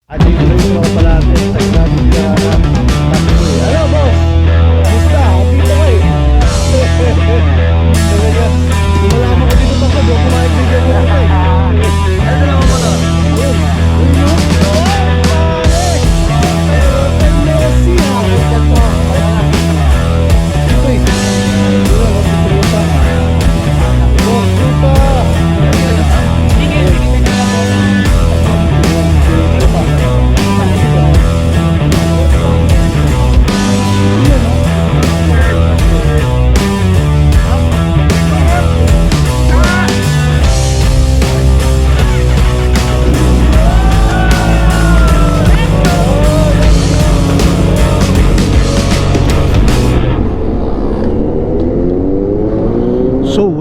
At dito yung mga pala natin. Hello, boss! Gusta, dito ko eh. Talaga, malaman ko dito pa doon, kumain bigyan ko ako eh. Ano na ako na?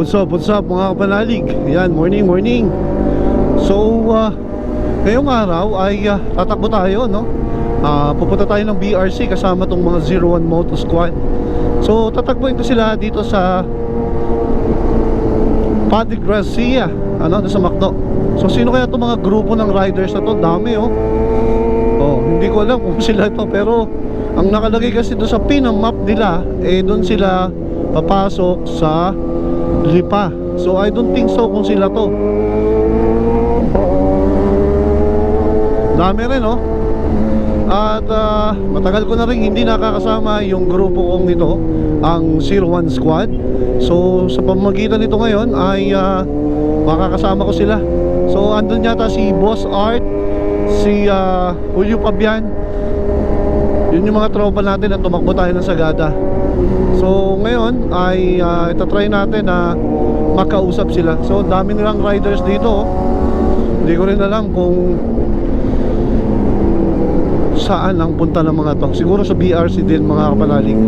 So what's up mga kapanalig. Yan, morning. So ngayong araw ay tatakbo tayo, no? Pupunta tayo ng BRC kasama tong mga 01 Moto Squad. So tatakbuhin ko sila dito sa Padre Garcia, ano, sa Macdo. So sino kaya itong mga grupo ng riders na to? Dami oh. Hindi ko alam kung sila ito, pero ang nakalagay kasi doon sa pin ng map nila, eh doon sila papasok sa Lipa. So I don't think so kung sila to. Dami rin oh. At matagal ko na rin hindi nakakasama yung grupo kong ito, ang 01 Squad. So sa pamamagitan nito ngayon ay makakasama ko sila. So andun yata si Boss Art, si Julio Pabian. Yun yung mga tropa natin na tumakbo tayo ng Sagada. So ngayon ay itatry natin na makausap sila. So dami nilang riders dito oh. Hindi ko rin alam kung saan ang punta ng mga to. Siguro sa BRC din mga kapanalig.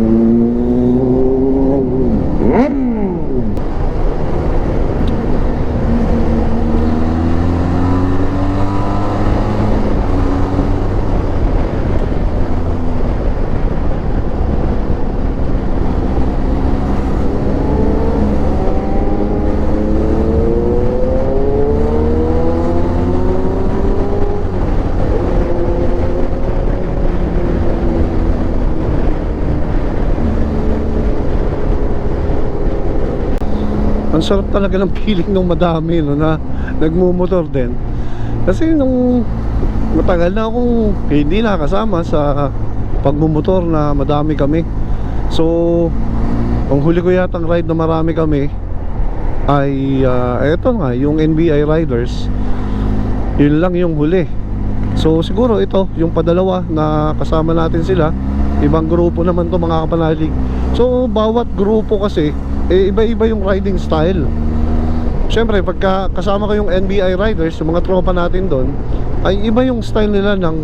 Ang sarap talaga ng feeling nung madami, no, na nagmumotor din. Kasi nung matagal na akong hindi nakasama sa pagmumotor na madami kami. So ang huli ko yatang ride na marami kami ay eto nga, yung NBI Riders. Yun lang yung huli. So siguro ito yung padalawa na kasama natin sila. Ibang grupo naman to mga kapanalig. So bawat grupo kasi iba-iba yung riding style. Siyempre pagka kasama ko yung NBI Riders, yung mga tropa natin doon, ay iba yung style nila ng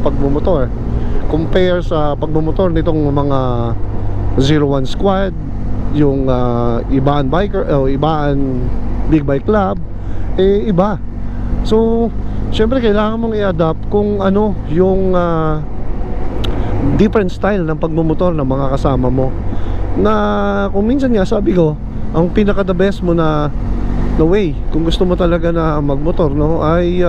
pagmumotor compare sa pagmumotor nitong mga 01 Squad, yung Ibaan Biker o Ibaan Big Bike Club, iba. So siyempre kailangan mong i-adapt kung ano yung different style ng pagmumotor ng mga kasama mo. Na kung minsan nga sabi ko, ang pinaka the best mo na way kung gusto mo talaga na magmotor, no, ay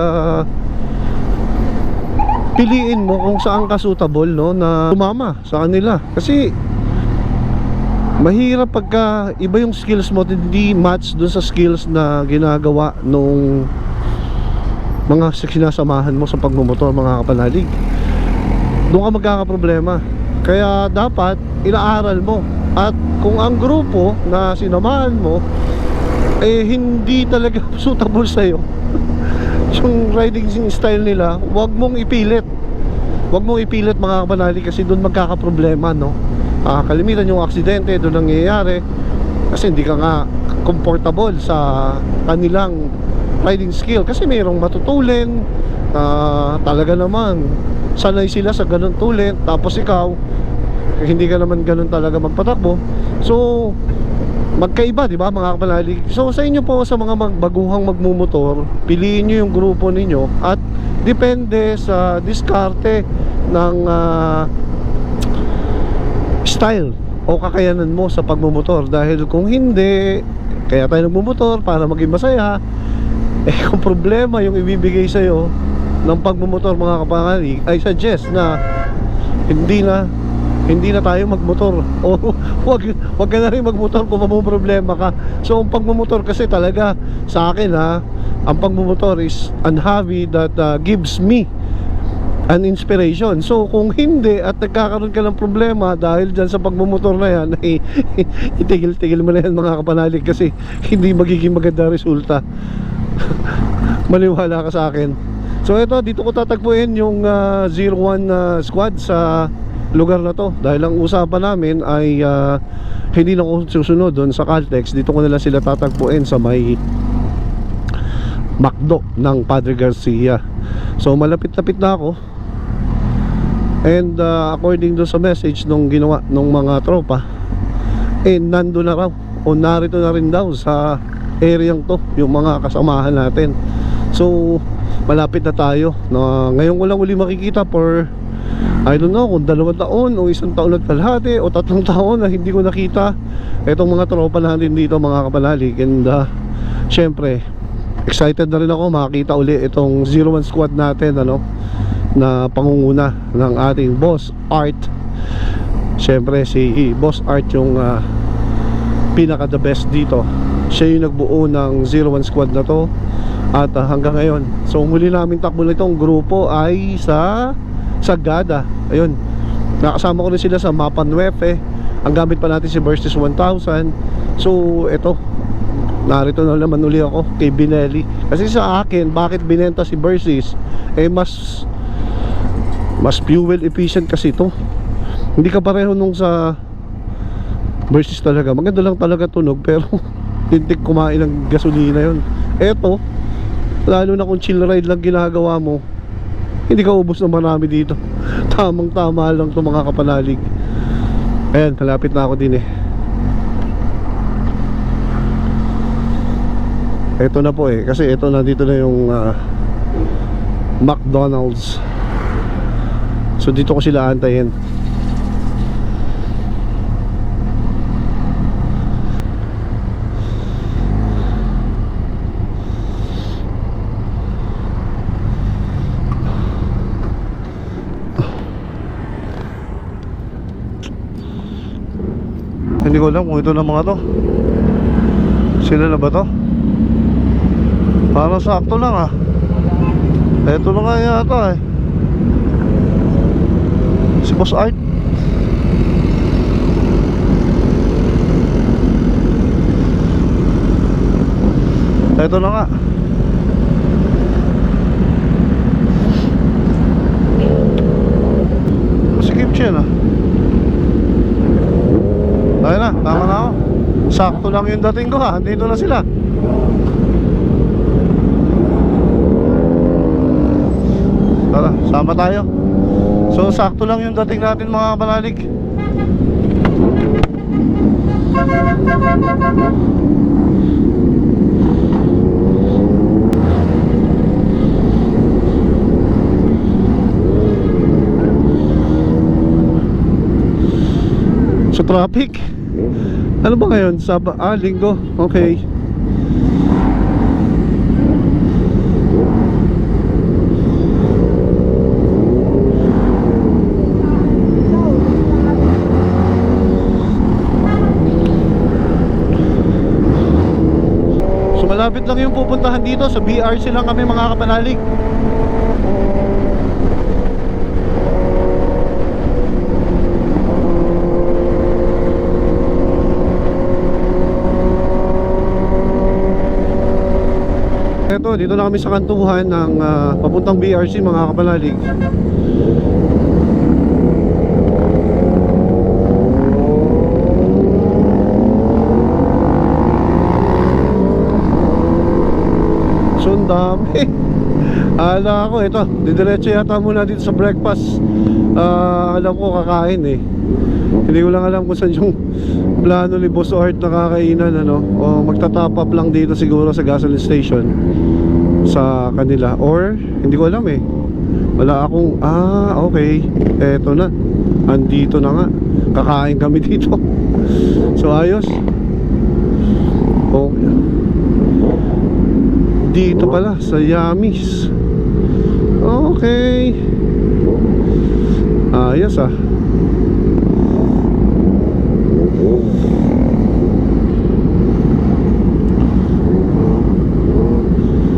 piliin mo kung saan ka suitable, no, na tumama sa kanila. Kasi mahirap pagka iba yung skills mo hindi match dun sa skills na ginagawa nung mga sinasamahan mo sa pagmumotor mga kapanalig. Doon ka magkakaproblema. Kaya dapat inaaral mo. At kung ang grupo na sinamahan mo hindi talaga suitable sa'yo yung riding style nila, wag mong ipilit. Wag mong ipilit mga kapanalig, kasi doon magkakaproblema, no? Kalimitan yung aksidente doon nangyayari kasi hindi ka nga comfortable sa kanilang riding skill. Kasi mayroong matutulin, talaga naman sanay sila sa ganun tulin, tapos ikaw hindi ka naman ganun talaga magpatakbo. So magkaiba, di ba mga kapanalig? So sa inyo po, sa mga baguhang magmumotor, piliin nyo yung grupo ninyo at depende sa diskarte ng style o kakayanan mo sa pagmumotor. Dahil kung hindi, kaya tayo nagmumotor para maging masaya, kung problema yung ibibigay sa'yo ng pagmumotor mga kapanalig, I suggest na hindi na tayo magmotor o wag ka na rin magmotor kung may problema ka. So ang pagmumotor kasi talaga sa akin ang pagmumotor is an hobby that gives me an inspiration. So kung hindi at nagkakaroon ka ng problema dahil dyan sa pagmumotor na yan, itigil-tigil mo na yan mga kapanalig, kasi hindi magiging maganda resulta. Maniwala ka sa akin. So ito, dito ko tatagpuin yung 01 squad sa lugar na to, dahil ang usapan namin ay hindi na ako susunod doon sa Caltex. Dito ko nila sila tatagpuin sa may McDo ng Padre Garcia. So malapit-lapit na ako. And according do sa message nung ginawa nung mga tropa, nando na raw o narito na rin daw sa areang to yung mga kasamahan natin. So malapit na tayo ngayon ko lang uli makikita for I don't know kung 2 taon o 1 taon at kalahati o 3 taon na hindi ko nakita itong mga tropa natin dito mga kapanalig. And syempre excited na rin ako makakita uli itong 01 squad natin, na pangunguna ng ating Boss Art. Syempre si Boss Art yung pinaka the best dito. Siya yung nagbuo ng 01 squad na to at hanggang ngayon. So muli namin takbo na itong grupo ay sa Sagada. Ayun, nakasama ko rin sila sa Mapa 9. Ang gamit pa natin si Versys 1000. So ito, narito na naman uli ako kay Binelli. Kasi sa akin, bakit binenta si Versys? Mas fuel efficient kasi ito. Hindi ka pareho nung sa Versys talaga. Maganda lang talaga tunog, pero tintik kumain ng gasolina yon. Eto, lalo na kung chill ride lang ginagawa mo, hindi ka ubos na marami dito. Tamang tama lang to mga kapanalig. Ayan, malapit na ako din Eto na po kasi eto na dito na yung McDonald's. So dito ko sila antayin. Hindi ko alam kung ito na mga to. Sila na ba to? Parang sakto lang Ito na nga yata si Boss Art. Ito na nga. Masikip siya Ayun na, tama na ako. Sakto lang yung dating ko Dito na sila. Tara, sama tayo. So sakto lang yung dating natin mga kapanalig. So traffic. Ano ba ngayon? Linggo. Okay. So malapit lang yung pupuntahan dito. Sa BRC lang kami mga kapanalig. Eto, dito na kami sa kantuhan ng papuntang BRC mga kapanalig. So ang dami. Ala ko ito, didiretso yata muna dito sa breakfast. Alam ko kakain Hindi ko lang alam kung saan yung plano ni Boss Art na kakainan o magta-top up lang dito siguro sa gasoline station sa kanila, or hindi ko alam wala akong okay, eto na, andito na nga, kakain kami dito. So ayos. Dito pala sa Yamis. Okay. Ayos ah.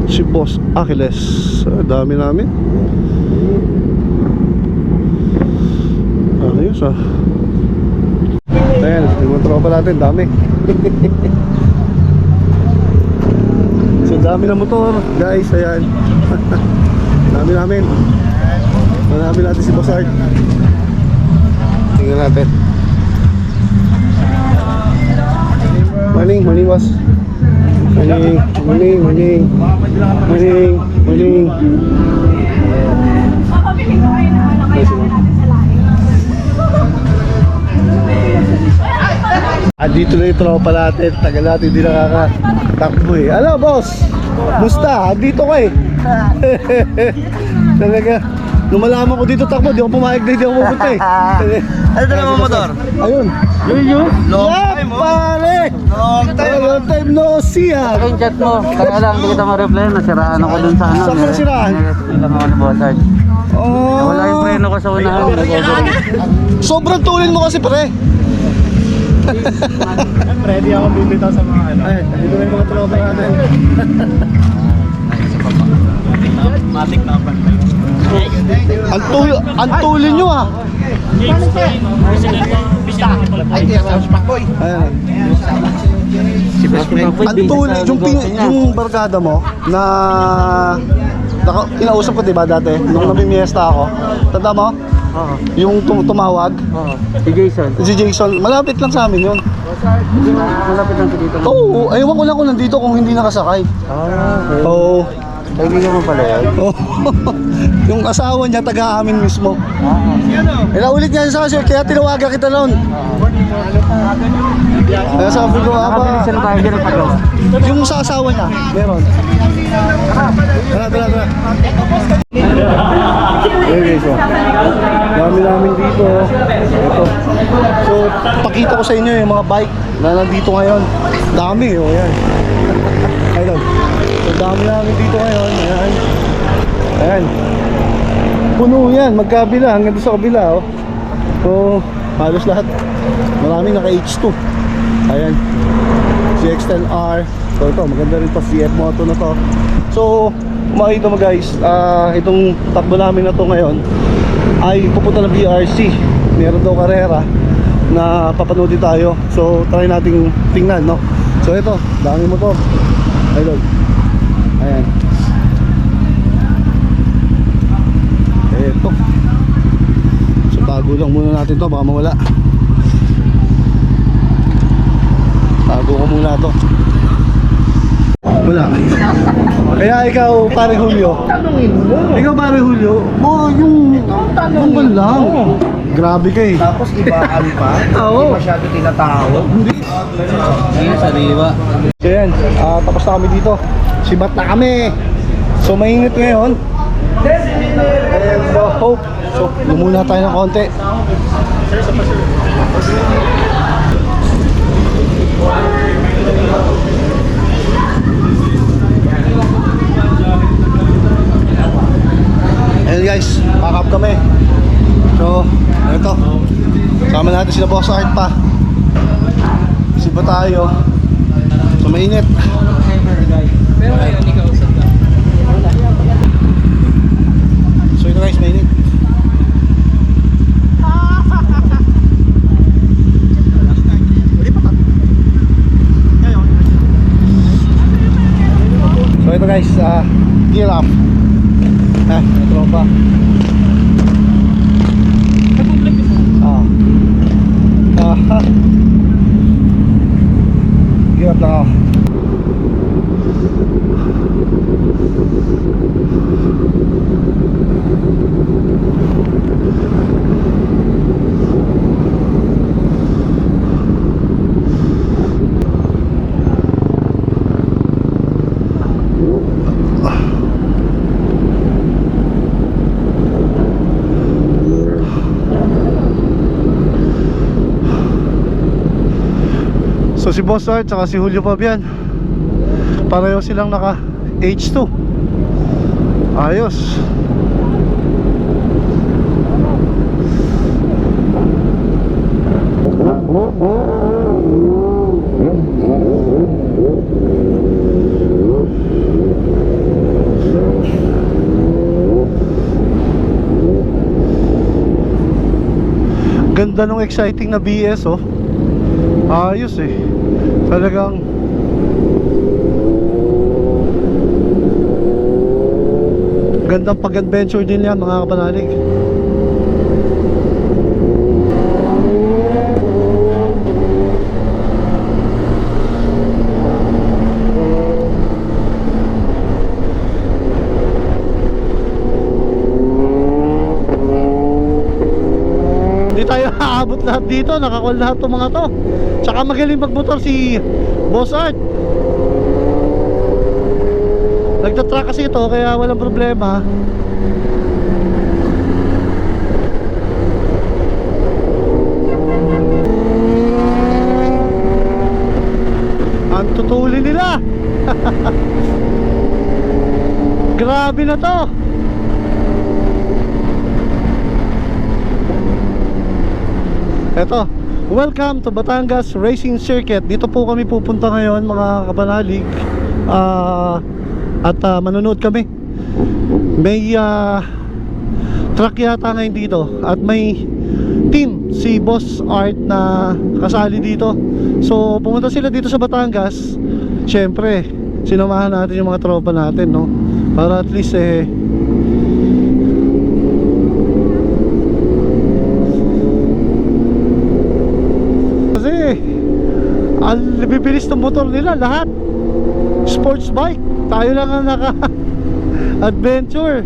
Si Boss Achilles. Dami namin. Ayos ah. Ayan, yung tropa natin, dami. So dami na motor, guys, ayan. Dami namin. Dami natin si Boss Art. Tingnan natin. Morning, morning boss. Morning, morning, morning. Morning, morning. Papabili ko kayo na ano kaya natin sa lahi. Dito na yung tropa natin. Tagal natin hindi nakakatakbo eh. Ano boss? Musta? Dito ka eh. Talaga. Nung malaman ko dito takbo, di ako pumayag na hindi ako pupunta eh. Ano dala mo motor? Ayun. Yun. Long time, oh. Pare! Long time no see ah. Chat mo, kaya lang hindi kita ma-reply, nasiraan ako dun sa ano. Saan ka nasiraan? Ilang ako ni Bossard. Oh. Wala yung preno ko sa unahan. Sobrang tulin mo kasi pre. Ready ako bibitaw sa mga ano. Ayun, dito na yung mga tropa natin. Matik na pa. Ang tulin nyo ah. Ay, sa Spakboy. Ayan. Si Best Friend. Ang tulin, yung barkada mo na kinausap ko diba dati nung namimiesta ako. Tanda mo? Oo. Yung tumawag. Oo. Si Jason. Si Jason, malapit lang sa amin yun. Malapit lang sa dito. Oo, ewan ko lang kung nandito kung hindi nakasakay. Okay. Oo. Kaibigan mo pala yan. Oo. Yung asawa niya taga-amin mismo. Ulit niya sa akin, kaya tinawagan kita noon. Kaya sabi ko, Nakabilisan tayo dyan ang pagawa. yung sa asawa niya, meron. Tara. Okay, so dami namin dito. Ito. So, pakita ko sa inyo yung mga bike na nandito ngayon. Dami, oh, yan. Ayun. So, dami namin dito ngayon. Ayan. Ayan. Puno yan, magkabila, hanggang doon sa kabila, oh. So, halos lahat. Maraming naka H2. Ayan. CX-10R. So, ito, maganda rin to, CF Moto na to. So, makikita mo guys, itong takbo namin na to ngayon ay pupunta ng BRC. Meron daw karera na papanoodin tayo. So, try nating tingnan, no? So, ito, dami mo to. Ayun. Ayan. Ito. So, tago lang muna natin to, baka mawala. Tago ko muna to. Wala. Kaya ikaw, pare Julio. Tanungin mo. Ikaw, pare Julio. Yung tungkol lang. Grabe ka eh. Tapos ibaan pa. Oo. Hindi masyado tinatawag. Hindi. Ayun, sariwa. So yan, tapos na kami dito. Sibat na kami. So mainit ngayon. And hope. So lumuna tayo ng konti. Ayan guys, pack up kami. So, ito. Sama natin sila Boss Art pa. Sipa tayo. So, mainit. So, ito guys, mainit. So, ito guys, gear up. Tropa. Gear up lang ako. So si Boss Art saka si Julio Fabian, pareho silang naka H2. Ayos. Ganda ng exciting na BS oh. Ayos eh. Talagang gandang pag-adventure din yan mga kapanalig. Hindi tayo aabot lahat dito, nakakall lahat itong mga to. Tsaka magaling magmotor si Boss Art. Nagtatrack kasi ito kaya walang problema. Ang tutuli nila. Grabe na to. Eto, welcome to Batangas Racing Circuit. Dito po kami pupunta ngayon mga kapanalig. At manonood kami. May truck yata ngayon dito. At may team si Boss Art na kasali dito. So pumunta sila dito sa Batangas. Siyempre sinamahan natin yung mga tropa natin, no? Para at least kasi ang bibilis ng motor nila lahat sports bike. Tayo lang ang naka-adventure.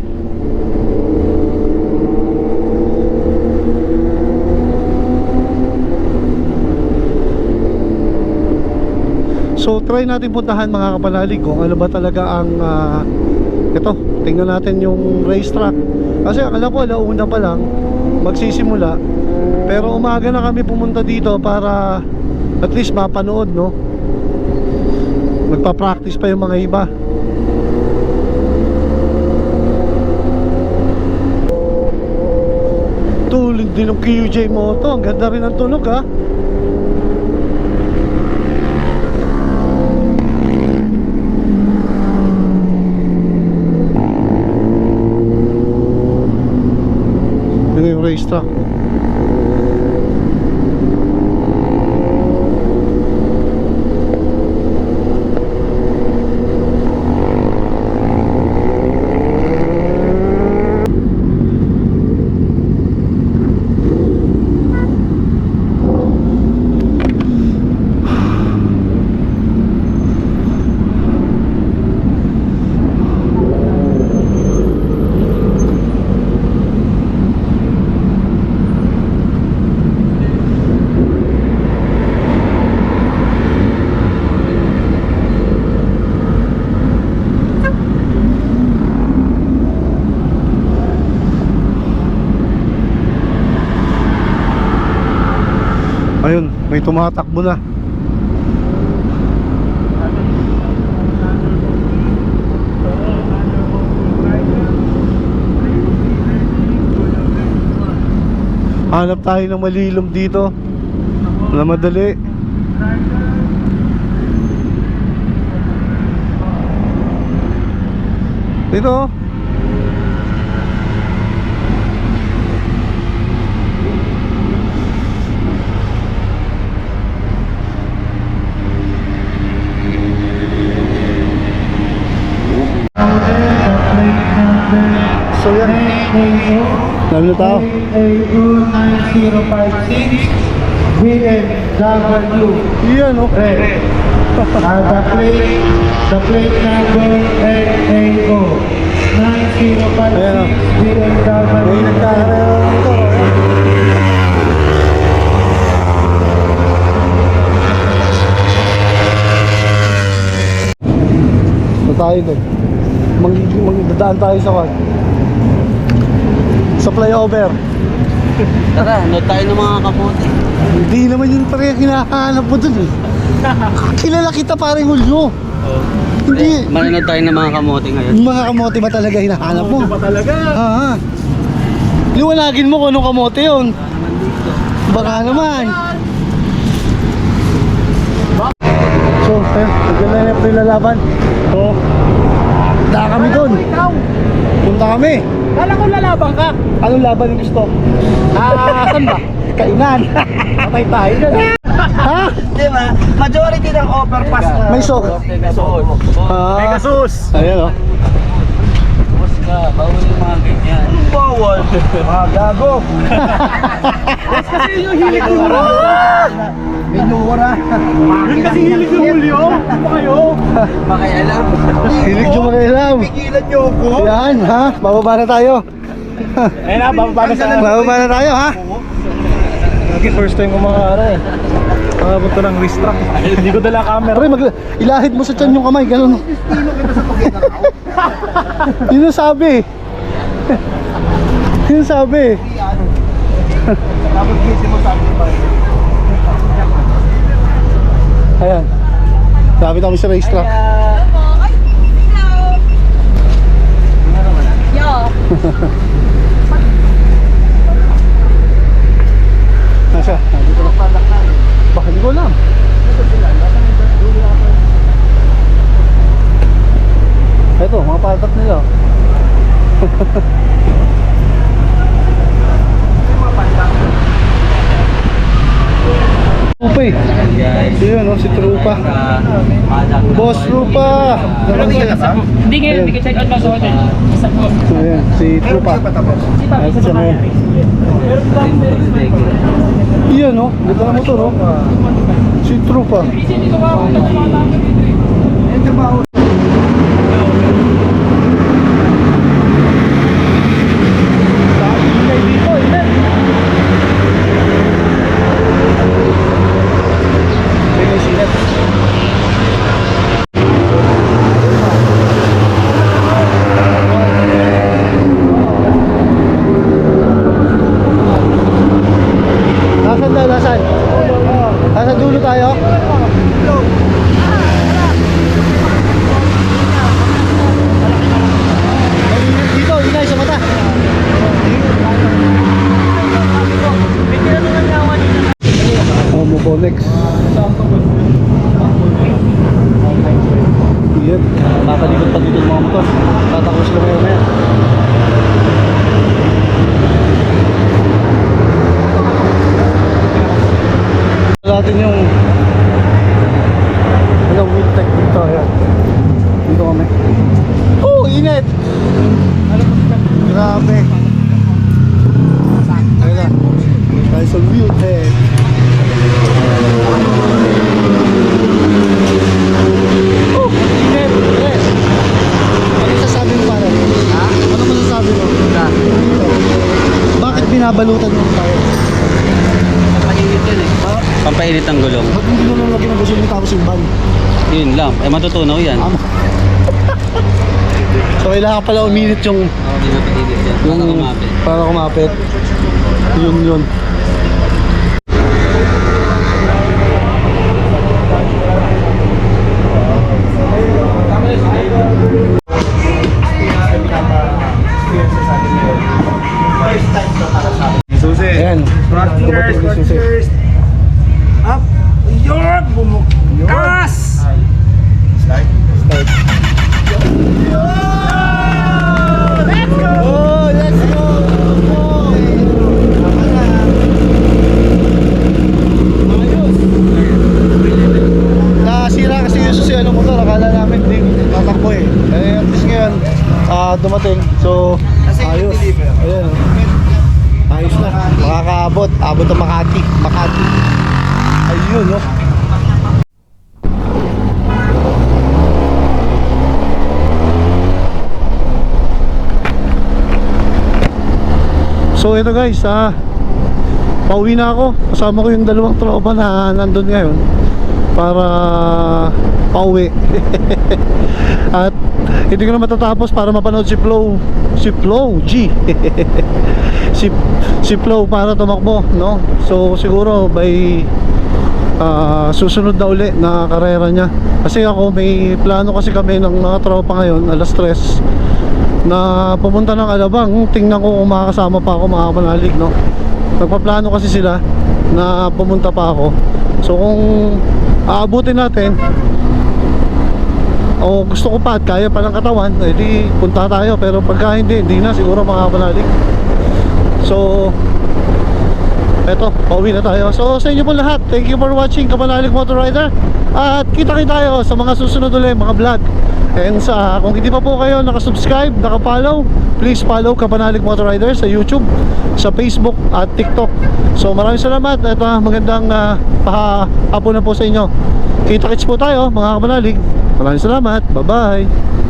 So try natin puntahan mga kapanalig kung ano ba talaga ang ito, tingnan natin yung racetrack. Kasi akala ko alauna pa lang magsisimula. Pero umaga na kami pumunta dito para at least mapanood, no? Magpa-practice pa yung mga iba. Tulad din ng QJ Moto. Ang ganda rin ang tunog ha. Yun yung racetrack. Ayun, may tumatakbo na. Hanap tayo ng malilom dito na madali. Dito. So yan, dami na tao. AU9056 BMW. Yan o. The plate number AAO 9056 Ayan o. BMW. May nagkakarera dito. So tayo doon. Magdadaan tayo sa kwan. Sa flyover. Tara, nood tayo ng mga kamote. Hindi naman yun pare yung hinahanap mo dun eh. Kilala kita paring Julio. Hindi. Manonood tayo ng mga kamote ngayon. Yung mga kamote ba talaga hinahanap mo? Ba talaga? Ha. Liwanagin mo kung anong kamote yun. Baka naman. So, nagkala na yung lalaban. So, punta kami dun. Punta kami. Kala ko lalaban ka. Anong laban yung gusto? Saan ba? Kainan. Patay tayo dyan. Ha? Di ba? Majority ng overpass na. May sok. May kasus. Ayan o. Boss ka, bawal yung mga ganyan. Bawal. Mga gago. Kasi yung hilig yung mura. May nura. Kasi hilig yung Julio. Ano kayo? Pakialam. Hilig yung makialam. Pigilan niyo ako. Yan ha. Bababa na tayo. Ayun na, bababa na sa... Bababa na tayo ha. First time ko makakara eh. Punta ng wrist track. Hindi ko dala camera. Pre, ilahid mo sa tiyan yung kamay. Ganun. Yun ang sabi. Yun ang sabi. Tapos busy mo sabi pa. Ayan. Sabi na kami sa racetrack. Yo. Nasa? Nandito na. Baka hindi ko alam. Ito, mga patak nila. Trupa eh. Yun o, si Trupa. Boss Trupa. Hindi ngayon, hindi ka check out ba sa hotel? Isa po. Ayan, si Trupa. Ayan, siya na yan. Iyan o, ganda na motor o. Si Trupa. Nasaan daw, nasaan? Nasaan dulo tayo? Dito, inay sa mata. Homobonex. Iyan. Tatalikod pa dito ng mga motor. Tatakos lang yun yan. Natin yung wheel tech dito. Ayan. Dito kami. Oh, init! Grabe. Ayan na. Tayo sa wheel tech. Oh, init! Yes. Ano sasabi mo pare? Ha? Ano masasabi mo? Bakit binabalutan mo tayo? Pampainit yan eh. Pampainit ang gulong. Ba't hindi mo nalagyan ng gasolina tapos yung van? Yun lang. Eh matutunaw yan. So kailangan pala uminit yung Oo, hindi napainit yan. Para kumapit. para kumapit. Yun. Susi. Ayan. Dumating ni Susi. Up. Yun! Bumukas! Start. Let's go! Oh, let's go! Nasira kasi yung Susi motor. Akala namin di tatakbo eh. Eh, at least ngayon dumating. So, ayos. Ayan. Ayos na. Makakaabot. Abot ng Makati. Ayun, no? So ito guys, pauwi na ako. Kasama ko yung dalawang tropa na nandun ngayon para pauwi. At hindi ko na matatapos para mapanood si Flo G. si Flo para tumakbo, no? So siguro by susunod na uli na karera niya. Kasi ako may plano kasi kami ng mga tropa ngayon, alas 3 na pumunta ng Alabang. Tingnan ko kung makakasama pa ako mga kapanalig, no? Nagpaplano kasi sila na pumunta pa ako. So kung aabutin natin, o gusto ko pa at kaya pa ng katawan, edi punta tayo. Pero pagka hindi na siguro mga kapanalig. So eto, pauwi na tayo. So sa inyo po lahat, thank you for watching Kapanalig Motor Rider. At kita-kita tayo sa mga susunod ulit mga vlog. And kung hindi pa po kayo nakasubscribe, nakapollow, please follow Kapanalig Motor Rider sa YouTube, sa Facebook at TikTok. So maraming salamat at magandang hapon na po sa inyo. Kita-kits po tayo mga kapanalig. Maraming salamat, bye bye.